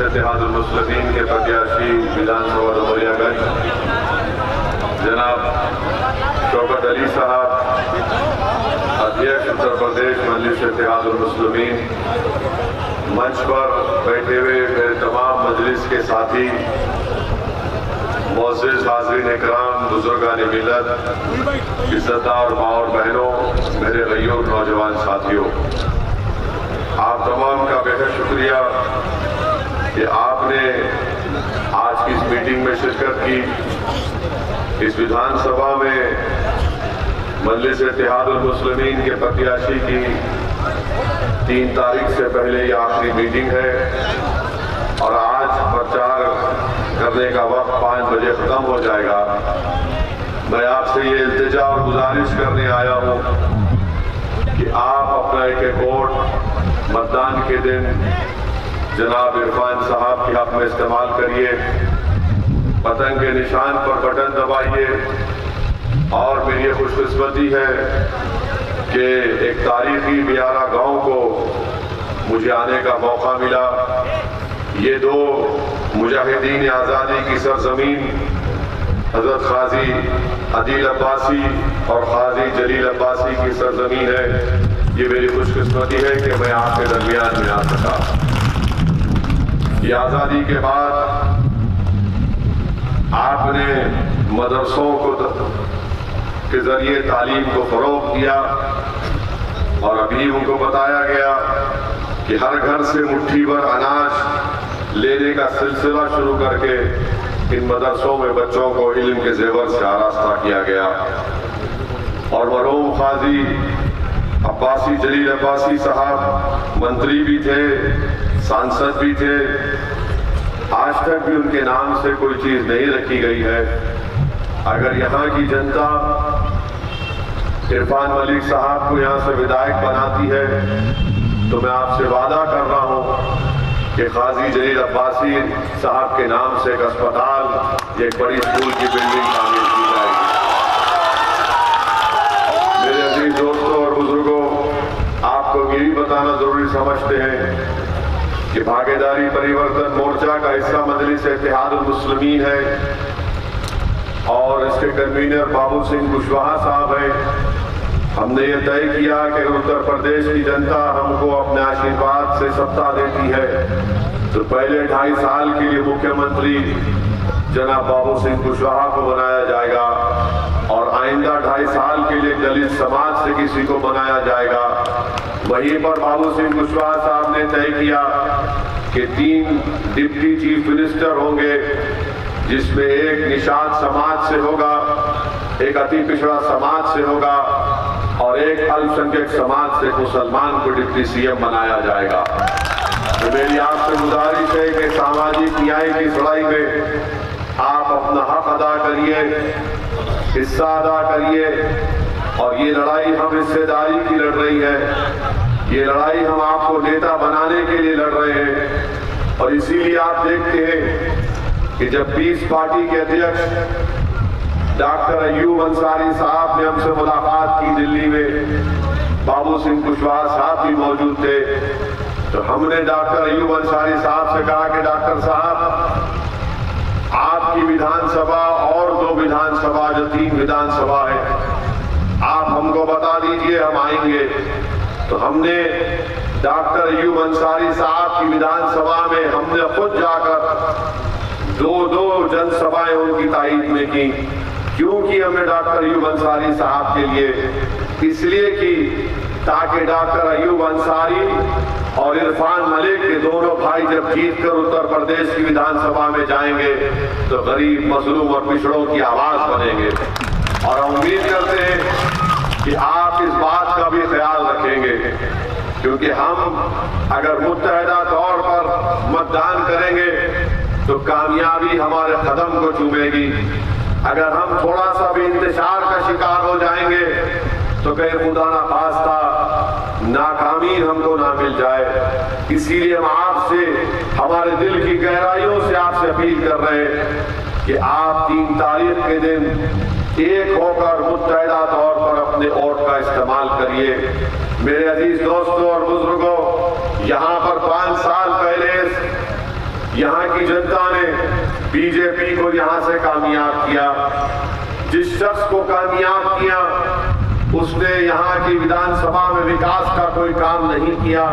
इत्तेहादुल मुस्लिमीन के प्रत्याशी विधानसभा डुमरियागंज जनाब शौकत अली साहब, अध्यक्ष उत्तर प्रदेश मजलिस इत्तेहादुल मुस्लिमीन, मंच पर बैठे हुए मेरे तमाम मजलिस के साथी, मोअज़्ज़िज़ हाज़रीन इकराम, बुजुर्गान मिल्लत, इज़्ज़तदार माँ और बहनों, मेरे गयूर नौजवान साथियों, आप तमाम का बेहद शुक्रिया कि आपने आज की इस मीटिंग में शिरकत की। इस विधानसभा में मजलिस इत्तेहादुल मुस्लिमीन के प्रत्याशी की 3 तारीख से पहले ये आखिरी मीटिंग है और आज प्रचार करने का वक्त 5 बजे खत्म हो जाएगा। मैं आपसे ये इल्तिजा और गुजारिश करने आया हूँ कि आप अपना एक वोट मतदान के दिन जनाब इरफान साहब के हक में इस्तेमाल करिए, पतंग के निशान पर बटन दबाइए। और मेरी ये खुशकिस्मती है कि एक तारीखी बियारा गांव को मुझे आने का मौका मिला। ये 2 मुजाहिदीन आज़ादी की सरजमीन हजरत क़ाज़ी अदील अब्बासी और क़ाज़ी जलील अब्बासी की सरजमीन है। ये मेरी खुशकिस्मती है कि मैं आपके दरमियान में आ सका। ये आज़ादी के बाद आपने मदरसों के जरिए तालीम को फ़रोग़ दिया और अभी उनको बताया गया कि हर घर से मुट्ठी भर अनाज लेने का सिलसिला शुरू करके इन मदरसों में बच्चों को इल्म के ज़ेवर से आरास्ता किया गया। और मरहूम क़ाज़ी अब्बासी जलील अब्बासी साहब मंत्री भी थे, सांसद भी थे, आज तक भी उनके नाम से कोई चीज़ नहीं रखी गई है। अगर यहाँ की जनता इरफान मलिक साहब को यहाँ से विधायक बनाती है तो मैं आपसे वादा कर रहा हूँ कि क़ाज़ी जलील अब्बासी साहब के नाम से एक अस्पताल, एक बड़ी स्कूल की बिल्डिंग तामीर की जाएगी। मेरे अजीज दोस्तों और बुजुर्गों, आपको ये भी बताना जरूरी समझते हैं कि भागीदारी परिवर्तन मोर्चा का हिस्सा मजलिस इत्तेहादुल मुस्लिमीन है और इसके कन्वीनर बाबू सिंह कुशवाहा साहब हैं। हमने ये तय किया कि उत्तर प्रदेश की जनता हमको अपने आशीर्वाद से सत्ता देती है तो पहले 2.5 साल के लिए मुख्यमंत्री जनाब बाबू सिंह कुशवाहा को बनाया जाएगा और आइंदा 2.5 साल के लिए दलित समाज से किसी को बनाया जाएगा। वहीं पर बाबू सिंह कुशवाहा साहब ने तय किया कि 3 डिप्टी चीफ मिनिस्टर होंगे, जिसमें एक निषाद समाज से होगा, एक अति पिछड़ा समाज से होगा और एक अल्पसंख्यक समाज से मुसलमान को डिप्टी सीएम बनाया जाएगा। तो मेरी आपसे गुजारिश है कि सामाजिक न्याय की लड़ाई में आप अपना हक अदा करिए, हिस्सा अदा करिए। और ये लड़ाई हम हिस्सेदारी की लड़ रही है, ये लड़ाई हम आपको नेता बनाने के लिए लड़ रहे हैं। और इसीलिए आप देखते हैं कि जब पीस पार्टी के अध्यक्ष डॉक्टर अय्यूब अंसारी साहब ने हमसे मुलाकात की दिल्ली में, बाबू सिंह कुशवाहा साहब भी मौजूद थे, तो हमने डॉक्टर अय्यूब अंसारी साहब से कहा कि डॉक्टर साहब, आपकी विधानसभा और 2 विधानसभा जो 3 विधानसभा है, आप हमको बता दीजिए, हम आएंगे। तो हमने डॉक्टर अय्यूब अंसारी साहब की विधानसभा में हमने खुद जाकर 2 जनसभाएं उनकी तायीद में की। क्योंकि हमने डॉक्टर अय्यूब अंसारी साहब के लिए इसलिए की ताकि डॉक्टर अय्यूब अंसारी और इरफान मलिक के दोनों भाई जब जीतकर उत्तर प्रदेश की विधानसभा में जाएंगे तो गरीब, मजलूम और पिछड़ों की आवाज बनेंगे। और हम उम्मीद करते हैं कि आप इस बात का भी ख्याल रखेंगे, क्योंकि हम अगर मुत्तहदा तौर पर मतदान करेंगे तो कामयाबी हमारे कदम को चूमेगी। अगर हम थोड़ा सा भी इंतशार का शिकार हो जाएंगे तो कहीं खुदा ना खास्ता नाकामी हमको ना मिल जाए। इसीलिए हम आपसे, हमारे दिल की गहराइयों से आपसे अपील कर रहे हैं कि आप 3 तारीख के दिन एक होकर मुत्तहदा तौर पर अपने वोट का इस्तेमाल करिए। मेरे अजीज दोस्तों और बुजुर्गों, यहाँ पर 5 साल पहले यहाँ की जनता ने बीजेपी को यहाँ से कामयाब किया। जिस शख्स को कामयाब किया उसने यहाँ की विधानसभा में विकास का कोई काम नहीं किया।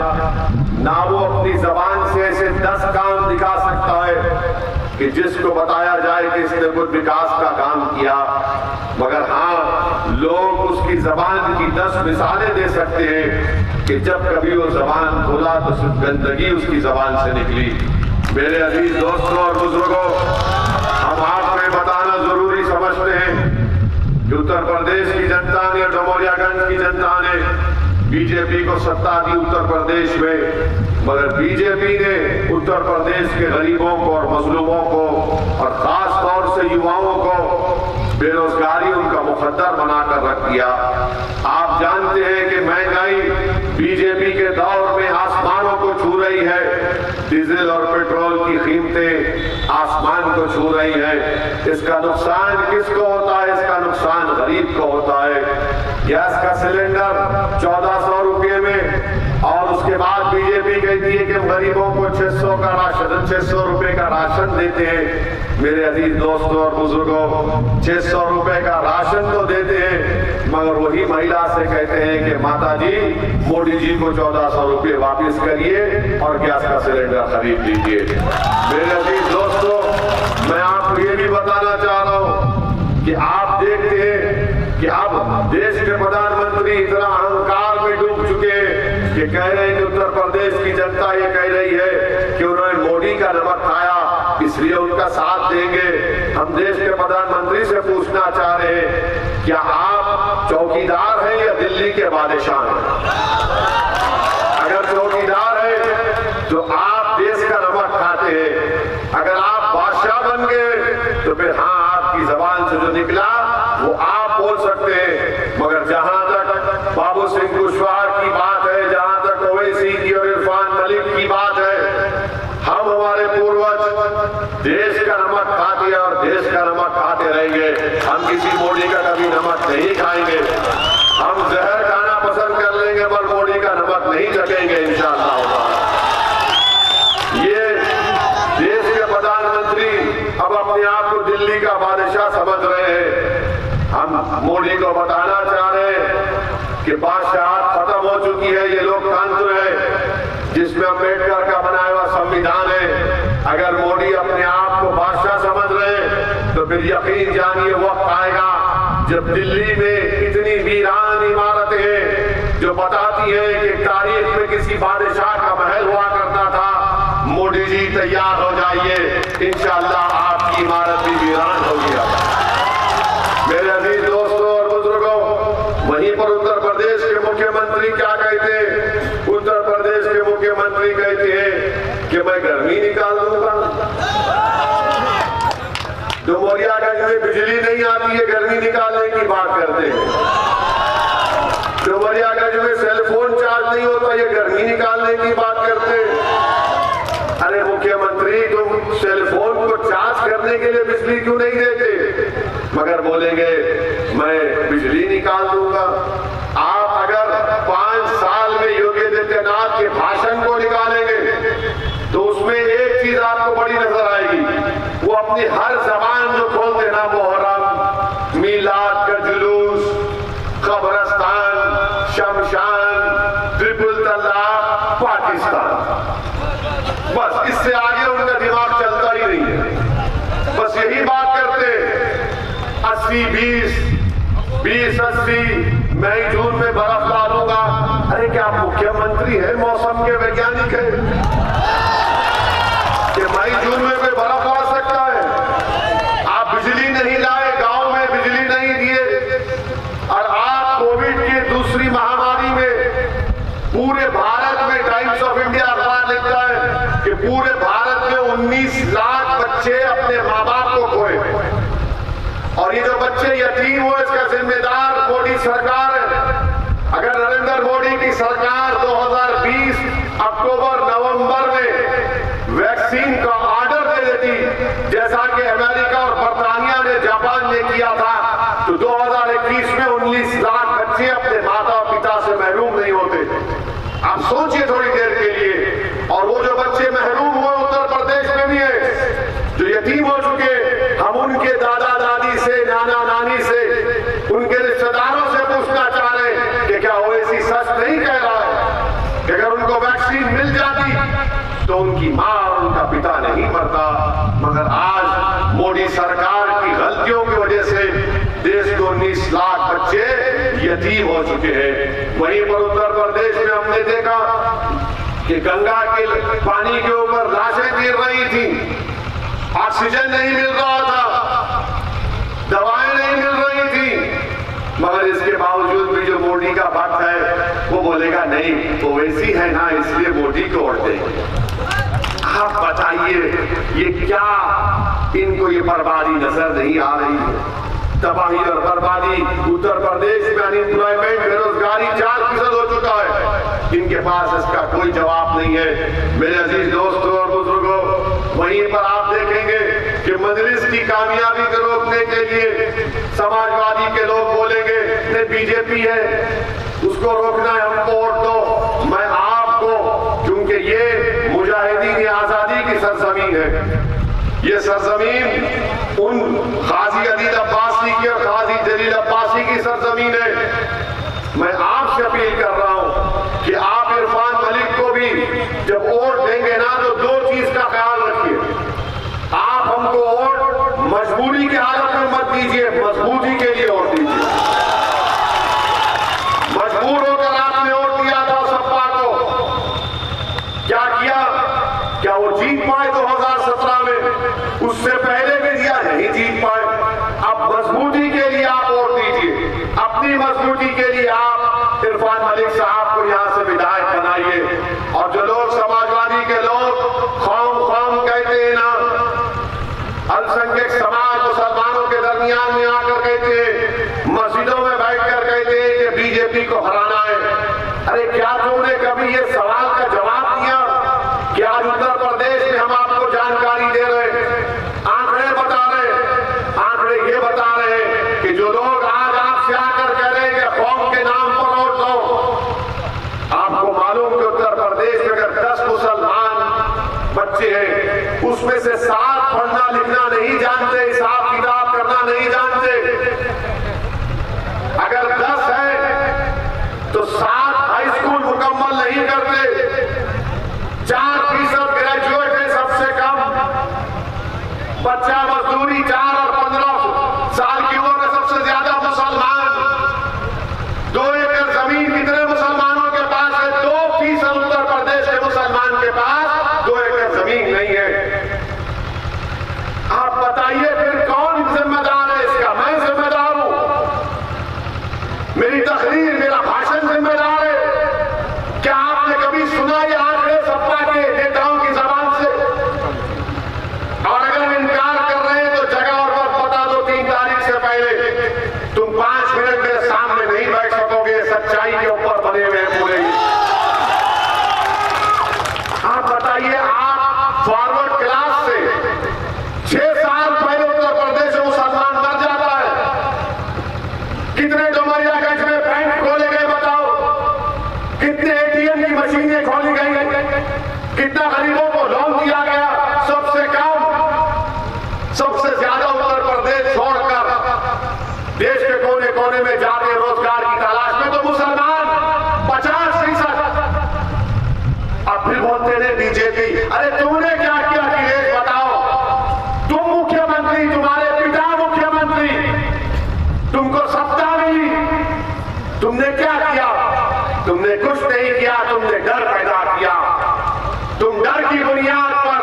ना वो अपनी जबान से ऐसे 10 काम दिखा सकता है कि जिसको बताया जाए कि इसने कुछ विकास का काम किया, मगर हाँ लोग उसकी जबान की 10 मिसालें दे सकते हैं कि जब कभी वो जबान खोला तो सिर्फ गंदगी उसकी जबान से निकली। मेरे अजीज दोस्तों और बुजुर्गों, हम आपको बताना जरूरी समझते हैं कि उत्तर प्रदेश की जनता ने, डुमरियागंज की जनता ने बीजेपी को सत्ता दी उत्तर प्रदेश में, मगर बीजेपी ने उत्तर प्रदेश के गरीबों को और मजलूमों को और खास तौर से युवाओं को बेरोजगारी उनका मुकद्दर बनाकर रख दिया। आप जानते हैं कि महंगाई बीजेपी के दौर में आसमानों को छू रही है। डीजल और पेट्रोल की कीमतें आसमान को छू रही है। इसका नुकसान किसको होता है? इसका नुकसान गरीब को होता है। गैस का सिलेंडर 1400 रुपये में, और उसके बाद बीजेपी कहती है कि हम गरीबों को 600 रुपए का राशन देते हैं। मेरे अजीज दोस्तों और बुजुर्गों, 600 रुपए का राशन तो देते हैं, मगर वही महिला से कहते हैं कि माता जी, मोदी जी को 1400 रुपये वापिस करिए और गैस का सिलेंडर खरीद लीजिए। मेरे अजीज दोस्तों, मैं आपको ये भी बताना चाह रहा हूं कि आप देखते हैं कि अब देश के प्रधानमंत्री इतना अहंकार में डूब चुके हैं कि कह रहे हैं कि उत्तर प्रदेश की जनता ये कह रही है कि उन्होंने मोदी का नमक खाया इसलिए उनका साथ देंगे। हम देश के प्रधानमंत्री से पूछना चाह रहे हैं, क्या आप चौकीदार हैं या दिल्ली के बादशाह हैं? अगर चौकीदार है तो आप देश का नमक खाते हैं, अगर आप बादशाह बन गए तो फिर हाँ, आपकी जबान से जो निकला वो आप बोल सकते हैं। मगर जहां तक बाबू सिंह कुशवाहा की बात है, जहां तक ओवैसी की और इरफान मलिक की बात है, हम हमारे पूर्वज देश का नमक खाते और देश का नमक खाते रहेंगे। हम किसी मोदी का कभी नमक नहीं खाएंगे। हम जहर खाना पसंद कर लेंगे पर मोदी का नमक नहीं चखेंगे इंशाअल्लाह। ये देश के प्रधानमंत्री अब अपने आप को दिल्ली का बादशाह समझ रहे हैं। हम मोदी को बताना चाह रहे हैं कि बादशाहत खत्म हो चुकी है। ये लोकतंत्र है जिसमें अम्बेडकर का बनाया हुआ संविधान है। अगर मोदी अपने आप को बादशाह समझ रहे हैं तो फिर यकीन जानिए वक्त आएगा जब दिल्ली में इतनी वीरान इमारतें हैं जो बताती है कि तारीख में किसी बादशाह का महल हुआ करता था। मोदी जी तैयार हो जाइए, इंशाअल्लाह आपकी इमारत भी वीरान होगी। मेरे अजीज दोस्तों और बुजुर्गों, वहीं पर उत्तर प्रदेश के मुख्यमंत्री क्या कहते हैं? उत्तर प्रदेश के मुख्यमंत्री कहते हैं कि मैं गर्मी निकाल दूंगा। डुमरियागंज में बिजली नहीं आती है, गर्मी निकालने की बात करते हैं। डुमरियागंज में सेल फोन चार्ज नहीं होता, ये गर्मी निकालने की बात करते हैं। अरे मुख्यमंत्री, तुम सेल फोन को चार्ज करने के लिए बिजली क्यों नहीं देते? मगर बोलेंगे मैं बिजली निकाल दूंगा। आप अगर 5 साल में योगी आदित्यनाथ के भाषण को निकालेंगे तो उसमें एक चीज आपको बड़ी नजर आएगी, वो अपनी हर जबान जो खोल देना, मोहर्रम, मीलाद का जुलूस, कब्रस्तान, शमशान, ट्रिपल तलाक, पाकिस्तान, बस इससे आगे उनका दिमाग चलता ही नहीं है। बस यही बात करते 80-20, 20-80, मई जून में बर्फ डालूंगा। अरे क्या आप मुख्यमंत्री है, मौसम के वैज्ञानिक है कि मई जून में कोई बर्फ डाल सकता है? आप बिजली नहीं लाए, गांव में बिजली नहीं दिए, और आप कोविड की दूसरी महामारी में पूरे भारत में, टाइम्स ऑफ इंडिया अखबार लिखता है कि पूरे भारत में 19 लाख बच्चे अपने माँ बाप को खोए, और ये जो बच्चे यतीम हुए इसका जिम्मेदार मोदी सरकार है। अगर नरेंद्र मोदी की सरकार 2020 अक्टूबर-नवंबर में वैक्सीन का ऑर्डर दे देती, जैसा कि अमेरिका और बर्तानिया ने, जापान ने किया था, तो 2021 में 19 लाख बच्चे अपने माता पिता से महरूम नहीं होते। आप सोचिए थोड़ी देर के लिए। और वो जो बच्चे महरूम हुए उत्तर प्रदेश में भी वैक्सीन मिल जाती तो उनकी माँ और उनका पिता नहीं मरता। मगर आज मोदी सरकार की गलतियों की वजह से देश के 19 लाख बच्चे यतीम हो चुके हैं। वहीं पर उत्तर प्रदेश में हमने देखा कि गंगा के पानी के ऊपर लाशें गिर रही थी, ऑक्सीजन नहीं मिल रहा था, दवाएं नहीं मिल रही थी, मगर इसके बावजूद भी जो मोदी का भक्त है वो बोलेगा नहीं वो वैसी है ना इसलिए मोदी को वोट देंगे। आप बताइए ये क्या इनको ये बर्बादी नजर नहीं आ रही है? तबाही और बर्बादी। उत्तर प्रदेश में अनएम्प्लॉयमेंट बेरोजगारी 4% हो चुका है, इनके पास इसका कोई जवाब नहीं है। मेरे अजीज दोस्तों और बुजुर्गों, वहीं पर आप देखेंगे कि मजलिस की कामयाबी को रोकने के लिए समाजवादी के लोग बोलेंगे नहीं बीजेपी है उसको रोकना है, हमको वोट दो। मैं आपको, क्योंकि ये मुजाहिदीन आजादी की सरजमीन है, ये सरजमीन उन गाजी अदील अब्बासी की और गाजी जलील अब्बासी की सरजमीन है। मैं आपसे अपील कर रहा हूं कि आप इरफान मलिक को भी जब वोट देंगे ना तो दो चीज का ख्याल रखिए। आप हमको वोट मजबूरी की हालत में मत दीजिए, मजबूती के लिए वोट दीजिए। मजबूर होकर आपने वोट दिया था सपा को, क्या किया? क्या वो जीत पाए 2017 में? उससे पहले भी दिया, नहीं जीत पाए। अब मजबूती के लिए आप वोट दीजिए, अपनी मजबूती के लिए आप इरफान मलिक साहब को यहां से विधायक बनाइए। और जो लोग समाजवादी के लोग कौम कौम कहते हैं ना, अल्पसंख्यक समाज मुसलमानों के दरमियान में आकर कहते हैं, मस्जिदों में बैठकर कहते हैं कि बीजेपी को हराना है। अरे क्या तुमने कभी ये सवाल का जवाब दिया कि आज उत्तर प्रदेश में हम आपको जानकारी दे रहे हैं, आंकड़े बता रहे हैं, आंकड़े ये बता रहे हैं कि जो लोग आज आपसे आकर कह रहे हैं कि कौम के नाम पर वोट दो, आपको मालूम कि उत्तर प्रदेश में अगर 10 मुसलमान बच्चे हैं उसमें से 7 पढ़ना लिखना नहीं जानते, हिसाब किताब करना नहीं जानते। अगर 10 है तो 7 हाई स्कूल मुकम्मल नहीं करते, 4% ग्रेजुएट है सबसे कम, बच्चा मजदूरी 4 और 15 साल की उम्र में सबसे ज्यादा मुसलमान। 2 एकड़ जमीन कितने मुसलमानों के पास है? 2% उत्तर प्रदेश के मुसलमान के पास 2 एकड़ जमीन नहीं है। आप बताइए फिर कौन जिम्मेदार है इसका? मैं जिम्मेदार हूं, मेरी तकरीर मेरा भाषण जिम्मेदार है। क्या आपने कभी सुना ये आंकड़े सपा के नेताओं की जबान से? और अगर इनकार कर रहे हैं तो जगह और वक्त बता दो 3 तारीख से पहले। तुम 5 मिनट मेरे सामने नहीं बैठ सकोगे, सच्चाई के ऊपर बने हुए हैं पूरे। आप बताइए, आप फॉरवर्ड क्लास से 6 साल पहले उत्तर प्रदेश में मुसलमान मर जाता है। कितने डुमरियागंज में बैंक खोले गए बताओ, कितने एटीएम की मशीनें खोली गई, कितना गरीबों को लोन दिया गया। सबसे कम, सबसे ज्यादा उत्तर प्रदेश छोड़कर देश के कोने कोने में जाते रोजगार की तलाश में तो मुसलमान 50%। अब फिर बोलते हैं बीजेपी। अरे तुमने क्या किया अखिलेश बताओ? तुम मुख्यमंत्री, तुम्हारे पिता मुख्यमंत्री, तुमको सत्ता मिली, तुमने क्या किया? तुमने कुछ नहीं किया, तुमने डर पैदा किया। तुम डर की बुनियाद पर,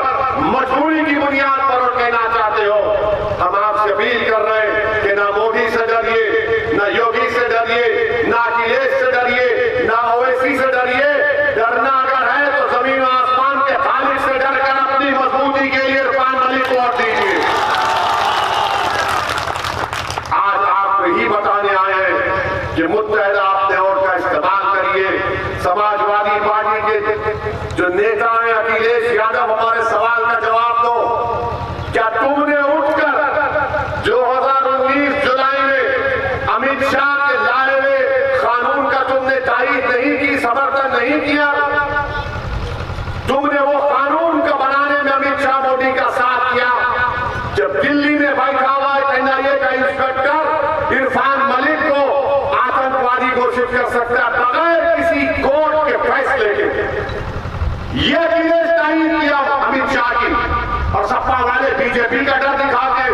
मजबूरी की बुनियाद पर वोट लेना चाहते हो। हम आपसे अपील कर रहे हैं कि ना मोदी से डरिए, ना योगी से डरिए, ना अखिलेश से डरिए, ना ओवैसी से डरिए। डरना अगर है तो जमीन आसमान के खालिक से डरकर अपनी मजबूती के लिए इरफान मलिक को वोट दीजिए। आज आपको यही बताने आए हैं कि मुत्तहदा अपने वोट का इस्तेमाल करिए। समाजवादी पार्टी के जो नेता हैं अखिलेश यादव, हमारे सवाल का जवाब दो। क्या तुमने उठकर 2019 जुलाई में अमित शाह के लाए हुए कानून का तुमने तारीफ नहीं की, समर्थन नहीं किया? तुमने वो कानून का बनाने में अमित शाह मोदी का साथ किया। जब दिल्ली में बैठा हुआ एनआईए का इंस्पेक्टर इरफान मलिक को आतंकवादी घोषित कर सकता है बगैर किसी कोर्ट के फैसले के, ये अखिलेश तारीफ किया अमित शाह की, और सपा वाले बीजेपी का डर दिखा के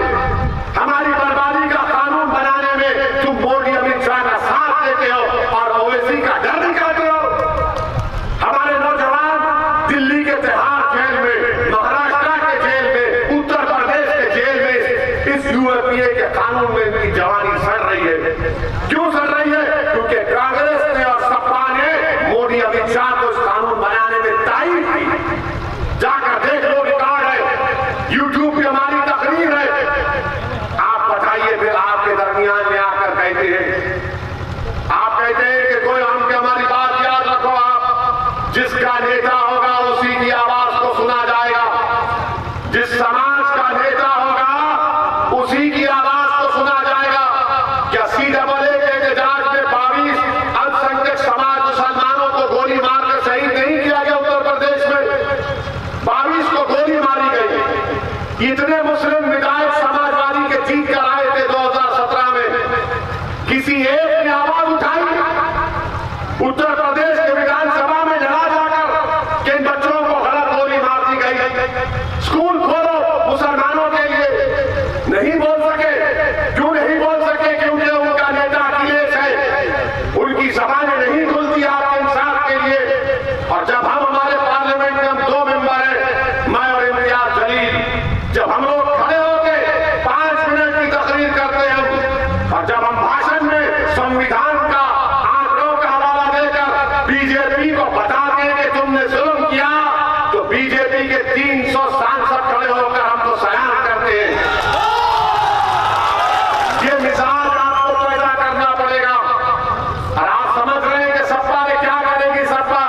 हमारी बर्बादी का कानून बनाने में तुम मोदी अमित शाह का साथ देते हो और ओवैसी का डर दिखाते हो। हमारे नौजवान दिल्ली के तिहाड़ जेल में, महाराष्ट्र के जेल में, उत्तर प्रदेश के जेल में इस यूएपीए के कानून में इनकी जवानी सड़ रही है। क्यों सड़ रही है? क्योंकि कांग्रेस ने और सपा ने मोदी अमित शाह को इस कानून बनाने में तारीफ की। जाकर देख लो, रिकॉर्ड है, यूट्यूब पे हमारी तकरीर है। आप बताइए फिर आपके दरमियान में आकर कहते हैं, आप कहते हैं कि कोई हम हमारी बात याद रखो, आप जिसका नेता होगा उसी की आवाज को सुना जाएगा, जिस समाज का नेता होगा उसी की आवाज को सुना जाएगा। क्या CAA के एहतजाज में 22 अल्पसंख्यक समाज मुसलमानों को गोली मारकर शहीद नहीं किया गया? उत्तर प्रदेश में 22 को गोली मारी गई। इतने मुस्लिम विधायक समाजवादी के जीत कर आए थे 2017 में, किसी एक ने आवाज उठाई? उत्तर प्रदेश के विधानसभा में लड़ा जाकर कि इन बच्चों को गलत गोली मार दी गई, स्कूल खोलो मुसलमानों के लिए, नहीं बोल सके। क्यों नहीं बोल सके? क्योंकि उनका नेता अखिलेश है, उनकी जबानें नहीं खुलती आपके इंसाफ के लिए। और जब हम हमारे पार्लियामेंट में हम 2 मेंबर हैं, मैं और इम्तियाज जलील, जब हम लोग खड़े होकर 5 मिनट की तकरीर करते हैं और जब हम भाषण में संविधान का आंकड़ों का हवाला देकर बीजेपी को बताते हैं कि तुमने जुल्म किया, तो बीजेपी के 300 सांसद खड़े होकर हमको सलाम करते हैं। ये मिजाज आपको पैदा करना पड़ेगा। और आप समझ रहे हैं कि सपा ने क्या करेगी? सपा,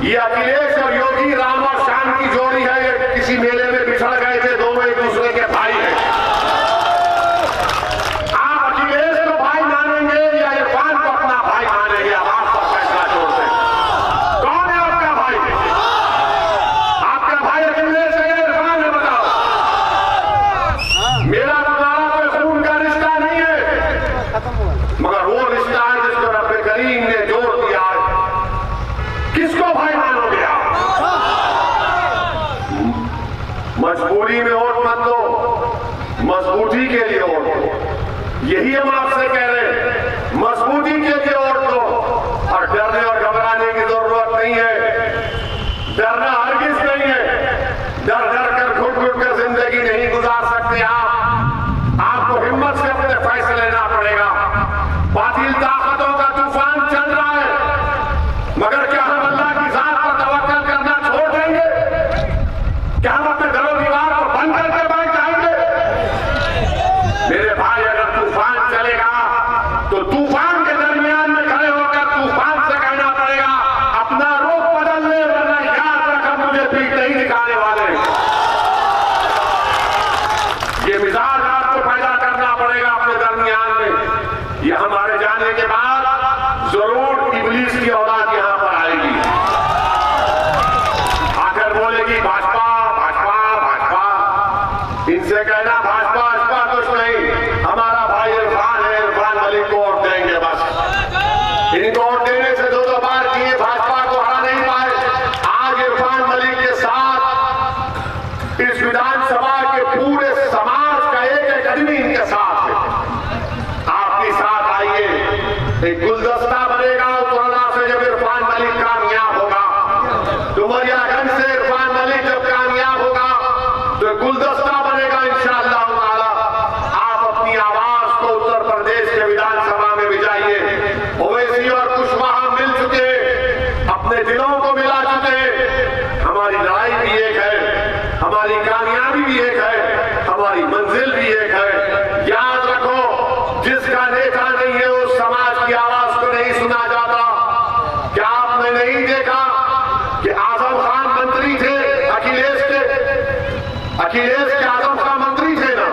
ये अखिलेश और योगी, राम और श्याम की जोड़ी है। ये किसी मेले में बिछड़ गए थे, दोनों एक दूसरे के भाई हैं। आप अखिलेश को भाई मानेंगे या इरफान को अपना भाई मानेंगे? अब आप पर फैसला छोड़ते हैं। कौन है आपका भाई? आपका भाई अखिलेश है या इरफान है? बताओ। मेरा तुम्हारा कोई खून का रिश्ता नहीं है, मगर वो रिश्ता है जिसको रब्बे करीम ने जोड़ दिया है। किसको भाई मानोगे आप? मजबूरी में वोट मत दो, मजबूती के लिए वोट दो। यही हम आपसे कह रहे हैं, मजबूती के लिए वोट दो। और डरने और घबराने की जरूरत नहीं है, डरना हरगिज नहीं है। डर डर कर घुट घुट कर जिंदगी नहीं गुजार सकते आप। आपको हिम्मत से अपने फैसले लेना पड़ेगा। बातिल ताकतों का तूफान चल रहा है, मगर क्या हम अल्लाह की जात पर तवक्कल करना छोड़ देंगे? क्या हम अपने घरों दीवार को बंद करके बैठ जाएंगे? मेरे भाई, अगर तूफान चलेगा तो तूफान के दरमियान में खड़े होकर तूफान से कहना पड़ेगा अपना रुख बदल ले, वरना याद रख मुझे पीठ नहीं दिखाने वाले। ये मिजाज आपको पैदा करना पड़ेगा अपने दरमियान में। ये हमारे जाने के बाद जरूर इब्लीस की औलाद यहां पर आएगी, आकर बोलेगी भाजपा भाजपा भाजपा। इनसे कहना भाजपा भाजपा कुछ नहीं, हमारा भाई इरफान है, इरफान मलिक को वोट देंगे बस। इनको वोट देने से 2 बार किए, भाजपा को हरा नहीं पाए। आज इरफान मलिक के साथ इस विधानसभा के पूरे समाज का एक आदमी इनके साथ है। आप भी साथ आइए, एक गुलदस्ता बनेगा कोरोना से जब इरफान मलिक कामयाब होगा। डुमरियागंज से इरफान मलिक जब कामयाब होगा तो गुलदस्ता बनेगा इंशाअल्लाह ताला। आप अपनी आवाज को उत्तर प्रदेश के विधानसभा में भिजाइए। ओवैसी और कुशवाहा मिल चुके, अपने दिलों को मिला चुके। हमारी लड़ाई भी एक है, हमारी कामयाबी भी एक है, हमारी मंजिल भी एक है। याद रखो, जिसका नेता नहीं है उस समाज की आवाज को नहीं सुना जाता। क्या आपने नहीं देखा कि आजम खान मंत्री थे अखिलेश के? अखिलेश के आजम खान मंत्री थे ना?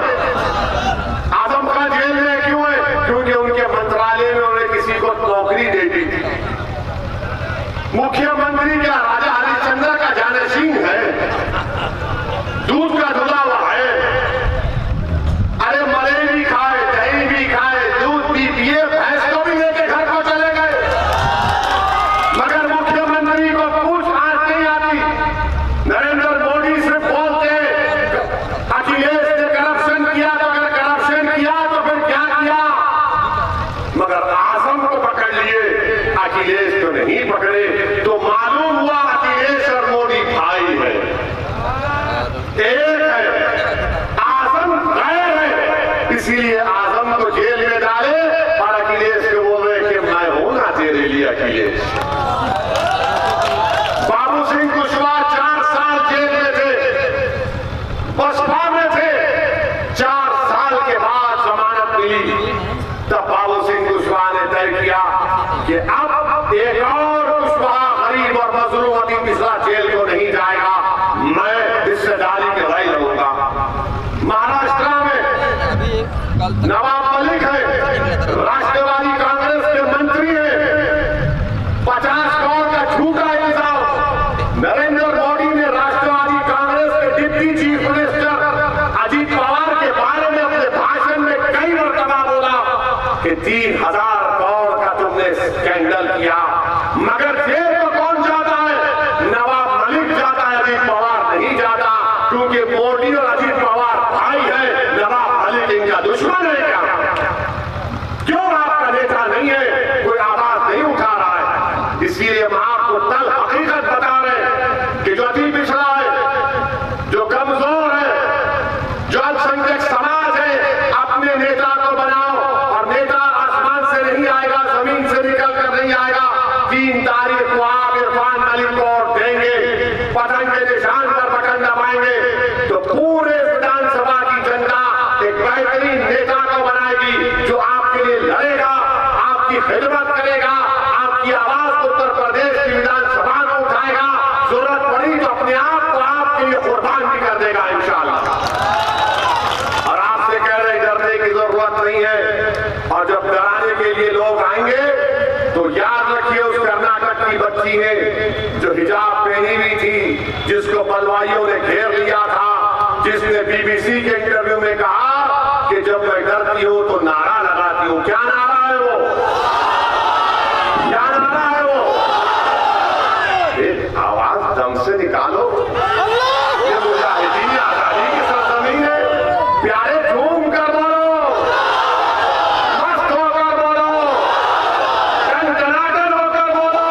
आजम खान जेल में क्यों है? क्योंकि उनके मंत्रालय में उन्हें किसी को नौकरी दे दी थी। मुख्यमंत्री क्या राजा हरिश्चंद्र का जानशीन है? दूध का धुला हुआ है। अरे मरे भी खाए, दही भी खाए, दूध भी पिए, भैंस को भी लेके घर को चले गए, मगर मुख्यमंत्री को पूछ आंच नहीं आती। मिश्रा जेल को नहीं जाएगा, मैं हिस्सेदारी की लड़ाई लड़ूंगा। महाराष्ट्र में नवाब मलिक है, राष्ट्रवादी कांग्रेस के मंत्री हैं, 50 करोड़ का झूठा इल्जाम। नरेंद्र मोदी ने राष्ट्रवादी कांग्रेस के deputy chief minister Ajit Pawar के बारे में अपने भाषण में कई मरतबा बोला कि 3000 करोड़ का तुमने स्कैंडल किया, मगर जेल तो कौन जाता है? नवाब मलिक जाता है, अजीत पवार नहीं जाता, क्योंकि मोदी और अजीत पवार भाई है, नवाब मलिक इनका दुश्मन है। क्या क्यों आपका नेता नहीं है, कोई आवाज नहीं उठा रहा है? इसलिए हम आपको तल हकीकत बता रहे हैं कि जो अति पिछड़ा है, जो कमजोर है, जो अल्पसंख्यक समाज है, अपने नेता को बनाओ। और नेता आसमान से नहीं आएगा, जमीन से निकल कर नहीं आएगा। 3 तारीख को आप इरफान मलिक को वोट देंगे, पतंग के निशान पर बटन दबाएंगे तो पूरे विधानसभा की जनता एक बेहतरीन नेता को बनाएगी, जो आपके लिए लड़ेगा, आपकी खिदमत करेगा, आपकी आवाज उत्तर प्रदेश की विधानसभा में उठाएगा, जरूरत पड़ी तो अपने आप को आपके लिए कुर्बान भी कर देगा इंशाअल्लाह। और आपसे कह रहे डरने की जरूरत नहीं है। और जब डराने के लिए लोग आएंगे तो याद रखिए, उस कर्नाटक की बच्ची ने जो हिजाब पहनी हुई थी, जिसको बलवाइयों ने घेर लिया था, जिसने बीबीसी के इंटरव्यू में कहा कि जब मैं डरती हूं तो नारा लगाती हूं। क्या नारा है वो? क्या नारा है वो? आवाज दम से निकालो। ये मुजाहिदीन आजादी की सरजमीन है, प्यारे झूम कर बोलो, मस्त होकर बोलो, टनाटन होकर बोलो।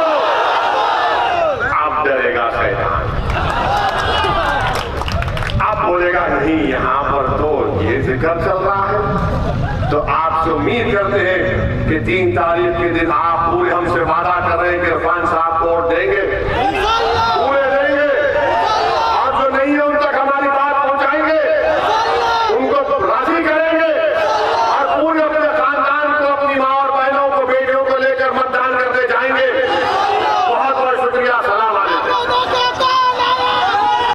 अब डरेगा शैतान, अब बोलेगा नहीं, यहां पर तो ये जिक्र चल रहा है। तो आपसे उम्मीद करते हैं कि 3 तारीख के दिन आप पूरे हमसे वादा कर रहे हैं कि इरफान साहब